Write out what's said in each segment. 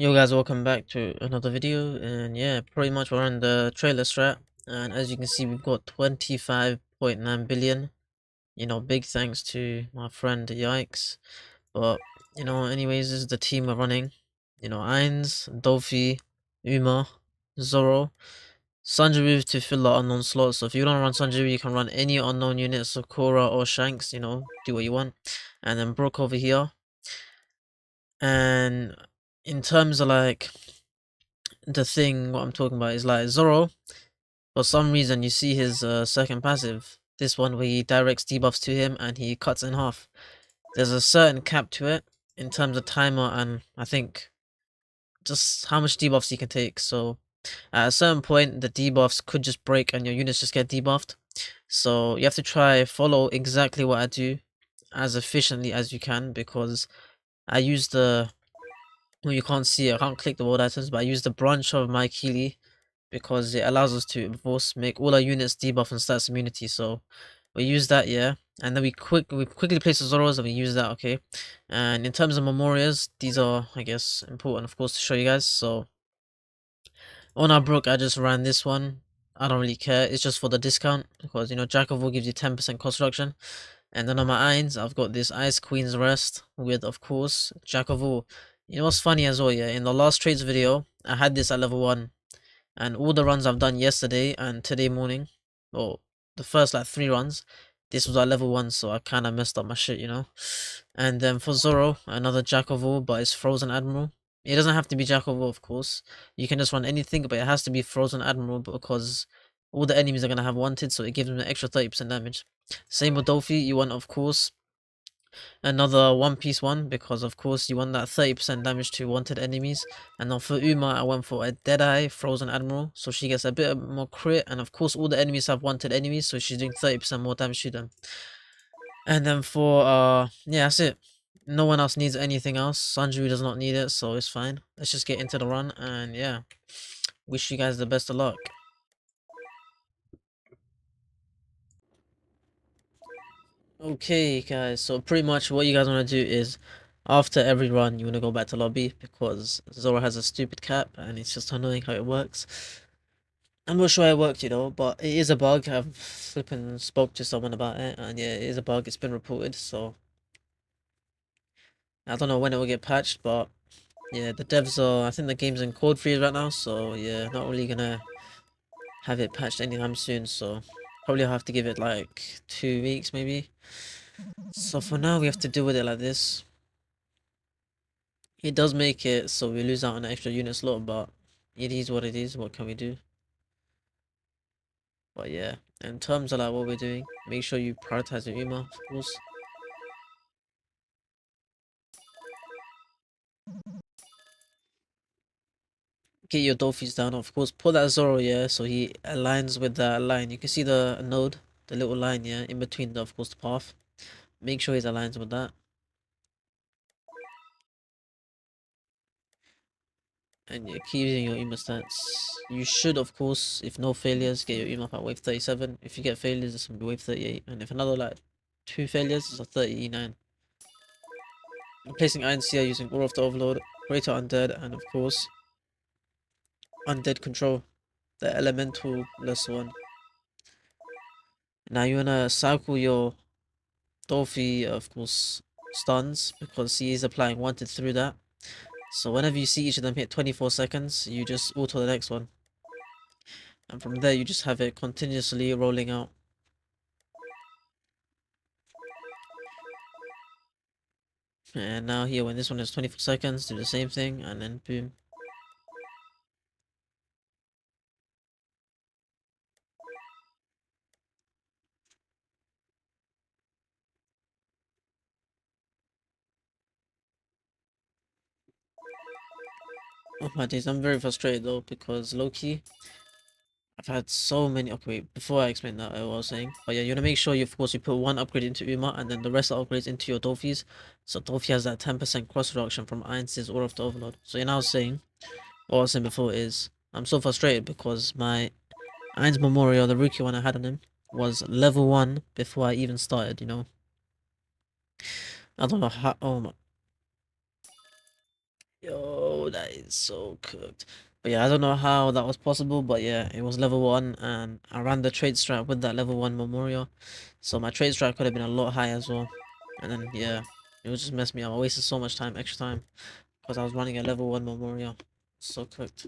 Yo guys, welcome back to another video, and yeah, pretty much we're on the trailer strat, and as you can see we've got 25.9 billion. Big thanks to my friend Yikes. But anyways, this is the team we're running. Ainz, Dolphy, Uma, Zoro, Sanjiru to fill the unknown slots. So if you don't run Sanjiru, you can run any unknown units, Sakura or Shanks, do what you want. And then Brook over here. And in terms of like the thing, what I'm talking about is like Zoro, for some reason you see his second passive, this one where he directs debuffs to him and he cuts in half. There's a certain cap to it in terms of timer and I think just how much debuffs he can take. So at a certain point the debuffs could just break and your units just get debuffed. So you have to try follow exactly what I do as efficiently as you can, because I use the, well, you can't see it, I can't click the world items, but I use the branch of my Keely because it allows us to, of course, make all our units debuff and stats immunity. So we use that, yeah, and then we quickly place the Zoros and we use that, okay. And in terms of Memorias, these are, I guess, important, of course, to show you guys. So on our Brook, I just ran this one. I don't really care. It's just for the discount because Jack of All gives you 10% cost reduction. And then on my Irons, I've got this Ice Queen's Rest with, of course, Jack of All. You know what's funny as well, yeah? In the last trades video, I had this at level 1. And all the runs I've done yesterday and today morning, or the first like 3 runs, this was at level 1, so I kind of messed up my shit. And then for Zoro, another Jack of All, but it's Frozen Admiral. It doesn't have to be Jack of All, of course. You can just run anything, but it has to be Frozen Admiral because all the enemies are going to have wanted, so it gives them an extra 30% damage. Same with Dolphy, you want, of course, another One Piece one, because of course you want that 30% damage to wanted enemies. And then for Uma, I went for a Deadeye Frozen Admiral, so she gets a bit more crit, and of course all the enemies have wanted enemies, so she's doing 30% more damage to them. And then for yeah, that's it. No one else needs anything else. Sanju does not need it, so it's fine. Let's just get into the run, and yeah, wish you guys the best of luck. Okay, guys, so pretty much what you guys want to do is, after every run, you want to go back to lobby, because Zoro has a stupid cap, and it's just annoying how it works. I'm not sure how it worked, but it is a bug. I've flipping spoke to someone about it, and yeah, it is a bug. It's been reported, so I don't know when it will get patched, but yeah, the devs are, I think the game's in code freeze right now, so yeah, not really gonna have it patched anytime soon, so probably I'll have to give it like 2 weeks maybe. So for now, we have to deal with it like this. It does make it so we lose out on an extra unit slot, but it is what it is. What can we do? But yeah, in terms of like what we're doing, make sure you prioritize your Uma, of course. Get your Dolphins down, of course. Pull that Zoro, yeah, so he aligns with that line. You can see the node, the little line, yeah, in between the, of course, the path. Make sure he aligns with that. And yeah, keep using your Uma stats. You should, of course, if no failures, get your Uma up at wave 37. If you get failures, it's gonna be wave 38. And if another like 2 failures, it's a 39. Replacing Iron Seer using Aura of the Overlord, Greater Undead, and of course, Undead Control, the elemental less one. Now you wanna cycle your Dolphy, of course, stuns, because he is applying wanted through that. So whenever you see each of them hit 24 seconds, you just auto the next one. And from there, you just have it continuously rolling out. And now here, when this one is 24 seconds, do the same thing, and then boom. Oh my days, I'm very frustrated though, because low-key, I've had so many. Okay, wait, before I explain that, I was saying, but yeah, you wanna make sure you, of course, you put one upgrade into Uma, and then the rest are upgrades into your Dolphys. So Dolphy has that 10% cross reduction from Irons's or of the Overlord. So you know, I was saying, what I was saying before is, I'm so frustrated because my Irons Memorial, the rookie one I had on him, was level 1 before I even started. I don't know how. Oh my. Yo, that is so cooked. But yeah, I don't know how that was possible, but yeah, it was level 1, and I ran the trade strat with that level 1 Memorial. So my trade strat could have been a lot higher as well. And then, yeah, it was just messed me up. I wasted so much time, extra time, because I was running a level 1 Memorial. So cooked.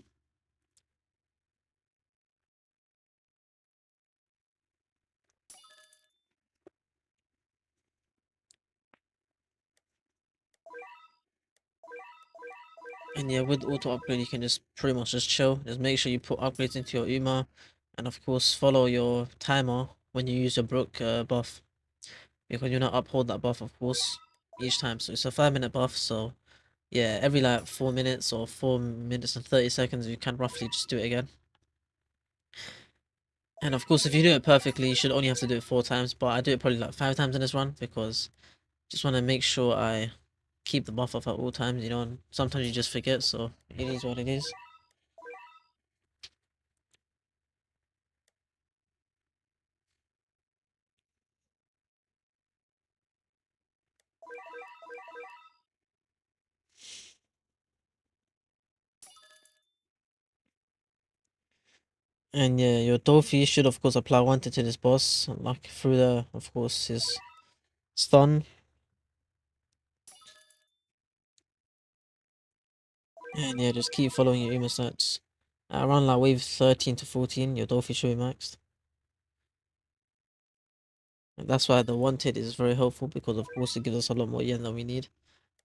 And yeah, with auto upgrade, you can just pretty much just chill. Just make sure you put upgrades into your Uma, and of course follow your timer when you use your Brook buff, because you not uphold that buff, of course, each time. So it's a 5-minute buff. So yeah, every like 4 minutes or 4 minutes and 30 seconds, you can roughly just do it again. And of course, if you do it perfectly, you should only have to do it 4 times. But I do it probably like 5 times in this run because just want to make sure I keep the buff up at all times. You know, and sometimes you just forget. So it is what it is. And yeah, your Dofi should of course apply wanted to this boss, like through the, of course, his stun. And yeah, just keep following your Uma stats. Around like wave 13 to 14, your Dofi should be maxed. And that's why the wanted is very helpful, because of course it gives us a lot more yen than we need.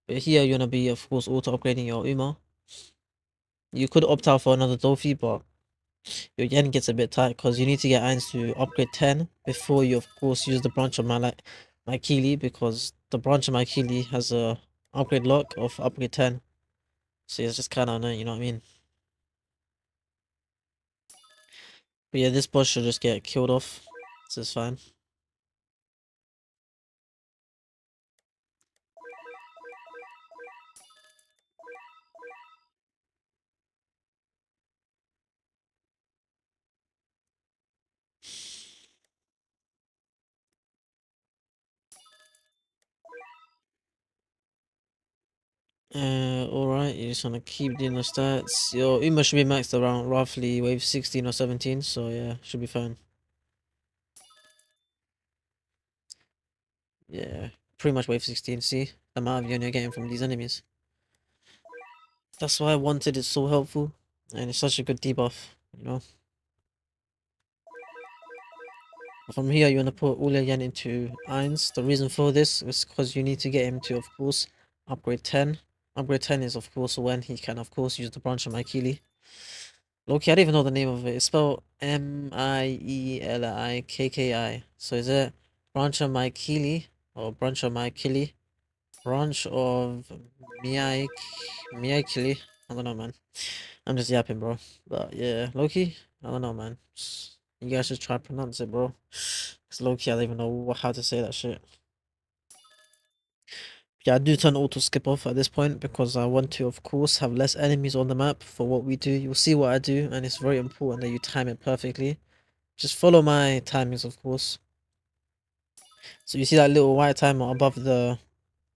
But here you're gonna be of course auto upgrading your Uma. You could opt out for another Dofi, but your yen gets a bit tight because you need to get irons to upgrade 10 before you of course use the branch of my Keely, because the branch of my Keely has a upgrade lock of upgrade 10. So it's just kinda annoying, you know what I mean? But yeah, this boss should just get killed off. So it's fine. Alright, you just wanna keep doing the stats. Your Uma should be maxed around roughly wave 16 or 17, so yeah, should be fine. Yeah, pretty much wave 16, see? The amount of yen you're getting from these enemies. That's why I wanted it so helpful, and it's such a good debuff, you know? From here, you want to put all your yen into Eins. The reason for this is because you need to get him to, of course, upgrade 10. Upgrade 10 is, of course, when he can, of course, use the branch of Maikili. Loki, I don't even know the name of it. It's spelled Mielikki. So is it branch of Maikili or branch of Maikili? Branch of Miaikili? I don't know, man. I'm just yapping, bro. But yeah, Loki, I don't know, man. You guys just try to pronounce it, bro. Cause Loki, I don't even know how to say that shit. Yeah, I do turn auto skip off at this point because I want to, of course, have less enemies on the map for what we do. You'll see what I do, and it's very important that you time it perfectly. Just follow my timings, of course. So you see that little white timer above the,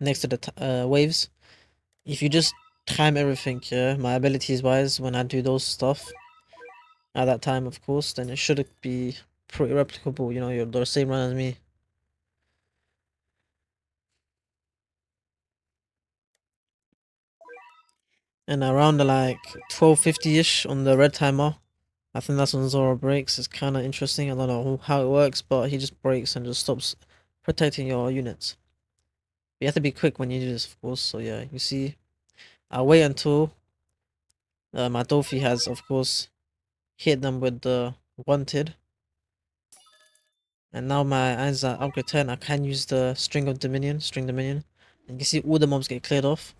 next to the waves. If you just time everything, yeah, my abilities wise, when I do those stuff at that time, of course, then it should be pretty replicable. You know, you're the same run as me. And around the like 12:50ish on the red timer, I think that's when Zoro breaks. It's kind of interesting. I don't know how it works, but he just breaks and just stops protecting your units. You have to be quick when you do this, of course. So yeah, you see, I wait until my Dofi has, of course, hit them with the wanted. And now my Ainz at upgrade 10, I can use the string dominion. And you can see all the mobs get cleared off.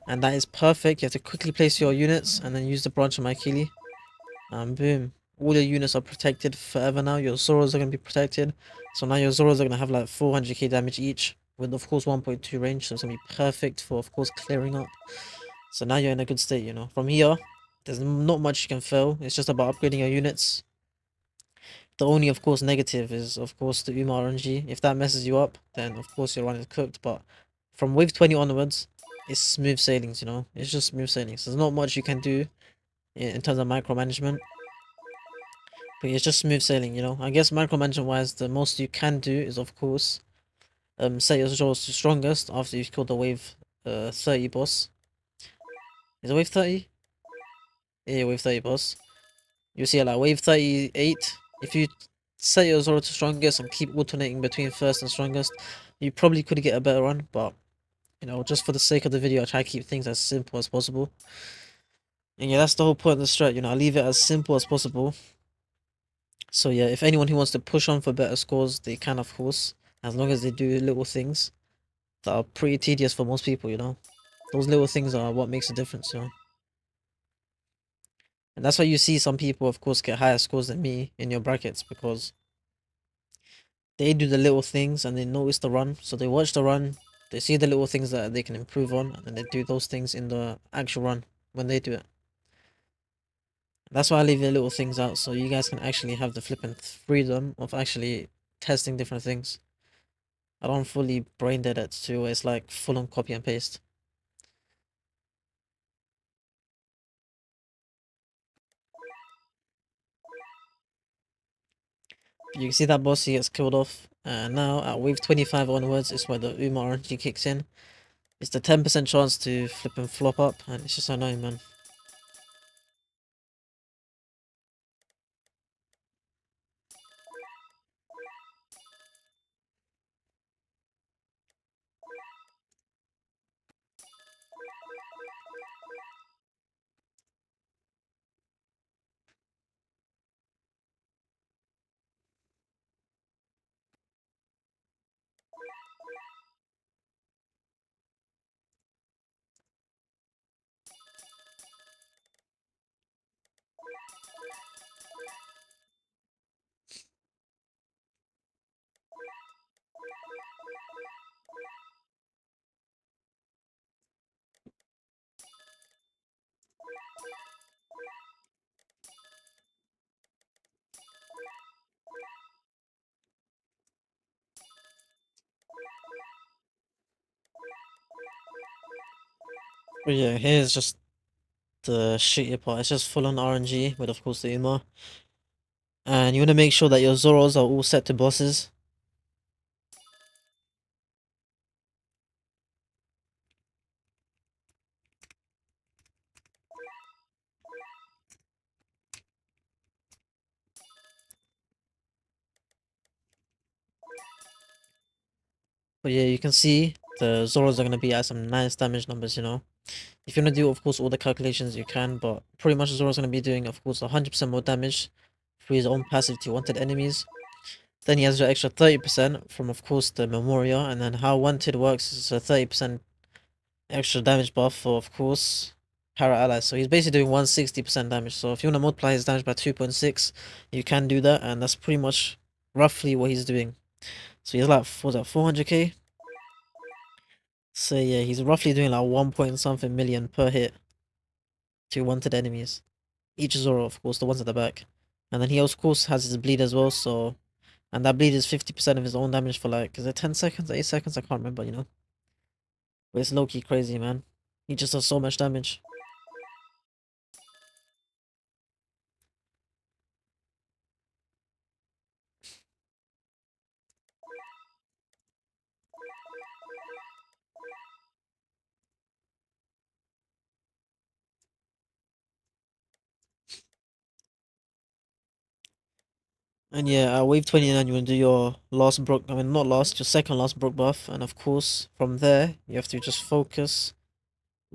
And that is perfect. You have to quickly place your units and then use the branch of my Keely. And boom. All your units are protected forever now. Your Zoros are going to be protected. So now your Zoros are going to have like 400k damage each. With of course 1.2 range. So it's going to be perfect for of course clearing up. So now you're in a good state, you know. From here, there's not much you can fail. It's just about upgrading your units. The only, of course, negative is, of course, the Uma RNG. If that messes you up, then, of course, your run is cooked. But from wave 20 onwards, it's smooth sailings, you know? It's just smooth sailings. There's not much you can do in terms of micromanagement, but it's just smooth sailing, you know? I guess micromanagement wise, the most you can do is, of course, set your Zoro's to strongest after you've killed the wave 30 boss. Is it wave 30? Yeah, wave 30 boss. You see, like, wave 38, if you set your Zoro to strongest and keep alternating between first and strongest, you probably could get a better run, but, you know, just for the sake of the video, I try to keep things as simple as possible. And yeah, that's the whole point of the strat, you know, I leave it as simple as possible. So yeah, if anyone who wants to push on for better scores, they can, of course, as long as they do little things that are pretty tedious for most people, you know. Those little things are what makes a difference, you know. And that's why you see some people, of course, get higher scores than me in your brackets, because they do the little things and they notice the run. So they watch the run, they see the little things that they can improve on, and then they do those things in the actual run when they do it. That's why I leave the little things out, so you guys can actually have the flipping freedom of actually testing different things. I don't fully brain dead it to where it's like full on copy and paste. You can see that boss, he gets killed off. And now at wave 25 onwards is where the Uma RNG kicks in. It's the 10% chance to flip and flop up, and it's just annoying, man. But yeah, here's just the shitty part. It's just full on RNG with, of course, the Uma. And you want to make sure that your Zoros are all set to bosses. But yeah, you can see the Zoros are going to be at some nice damage numbers, you know. If you want to do, of course, all the calculations, you can, but pretty much Zoro's going to be doing, of course, 100% more damage through his own passive to wanted enemies. Then he has the extra 30% from, of course, the Memoria, and then how wanted works is a 30% extra damage buff for, of course, para allies. So he's basically doing 160% damage. So if you want to multiply his damage by 2.6, you can do that, and that's pretty much roughly what he's doing. So he's like, what's that, 400k? So yeah, he's roughly doing like 1 point something million per hit to wanted enemies. Each Zoro, of course, the ones at the back. And then he, of course, has his bleed as well, so... And that bleed is 50% of his own damage for like, is it 10 seconds, 8 seconds? I can't remember, you know? But it's low-key crazy, man. He just does so much damage. And yeah, at wave 29, you want to do your last Brook, I mean, not last, your second last Brook buff. And of course, from there, you have to just focus,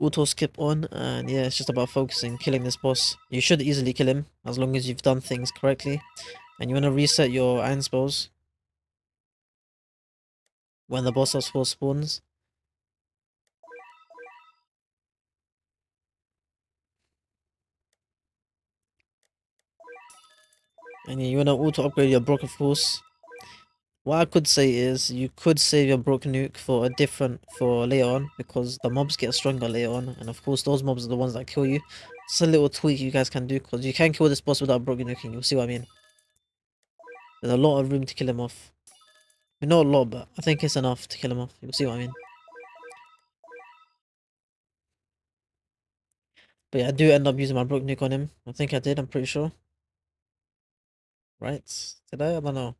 auto skip on, and yeah, it's just about focusing, killing this boss. You should easily kill him, as long as you've done things correctly. And you want to reset your iron spells when the boss of course spawns. And yeah, you want to auto upgrade your Brook, of course. What I could say is you could save your Brook nuke for a different for later on, because the mobs get stronger later on, and of course those mobs are the ones that kill you. It's a little tweak you guys can do, because you can kill this boss without Brook nuking. You'll see what I mean. There's a lot of room to kill him off. I mean, not a lot, but I think it's enough to kill him off. You'll see what I mean. But yeah, I do end up using my Brook Nuke on him. I think I did, I'm pretty sure. Right? Did I? I don't know.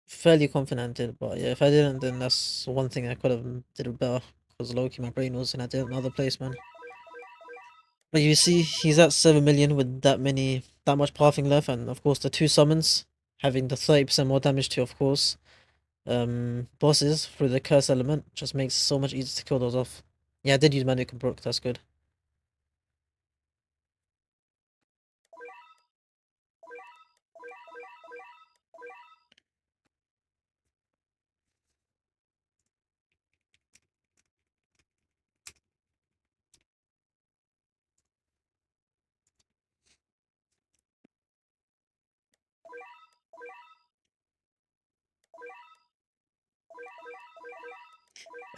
Fairly confident I did, but yeah, if I didn't, then that's one thing I could have did it better. Because low-key my brain was and I did it in other place, man. But you see, he's at 7 million with that much pathing left, and of course the two summons, having the 30% more damage to, of course, bosses through the curse element, just makes it so much easier to kill those off. Yeah, I did use Manuk and Brook, that's good.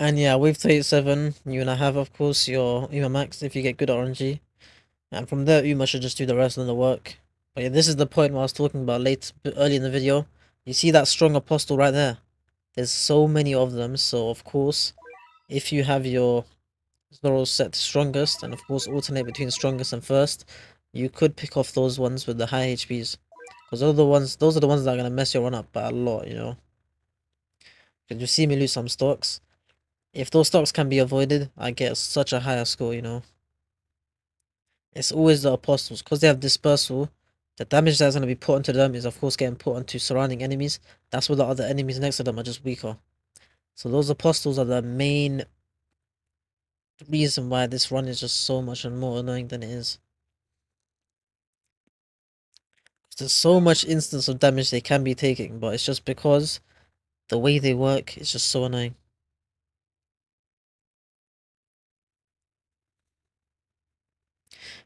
And yeah, with 37, you and I have, of course, your Uma Max if you get good RNG. And from there, Uma should just do the rest of the work. But yeah, this is the point where I was talking about early in the video. You see that strong apostle right there? There's so many of them, so of course, if you have your Zoro set to strongest, and of course alternate between strongest and first, you could pick off those ones with the high HPs. Because those are the ones that are going to mess your run up by a lot, you know. Because you see me lose some stocks. If those stocks can be avoided, I get such a higher score, you know. It's always the apostles, because they have dispersal. The damage that's going to be put onto them is of course getting put onto surrounding enemies. That's where the other enemies next to them are just weaker. So those apostles are the main reason why this run is just so much more annoying than it is. There's so much instance of damage they can be taking, but it's just because the way they work is just so annoying.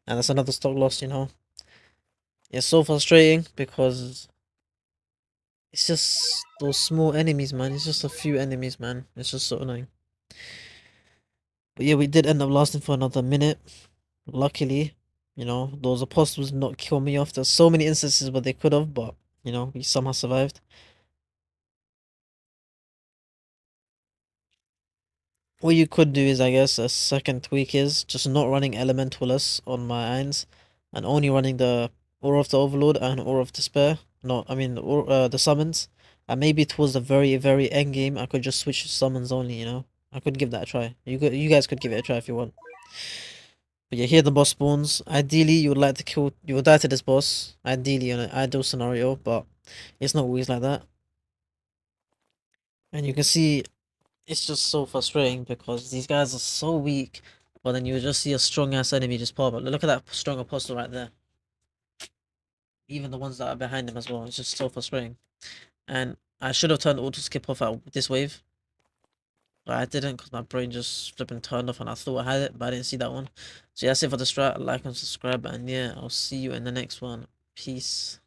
And that's another stock loss, you know. It's so frustrating because it's just those small enemies, man. It's just a few enemies, man. It's just so annoying. But yeah, we did end up lasting for another minute. Luckily, you know, those apostles did not kill me off. There's so many instances where they could have, but, you know, we somehow survived. What you could do is, I guess, a second tweak is just not running Elementalist on my Irons and only running the Aura of the Overlord and Aura of Despair. No, I mean, the summons. And maybe towards the very, very end game, I could just switch to summons only, you know? I could give that a try. You guys could give it a try if you want. But yeah, here the boss spawns. Ideally, you would die to this boss. Ideally, in an ideal scenario, but it's not always like that. And you can see it's just so frustrating because these guys are so weak, but then you just see a strong ass enemy just pop up. Look at that strong apostle right there. Even the ones that are behind him as well. It's just so frustrating. And I should have turned auto skip off at this wave, but I didn't because my brain just flipping turned off and I thought I had it, but I didn't see that one. So yeah, that's it for the strat. Like and subscribe, and yeah, I'll see you in the next one. Peace.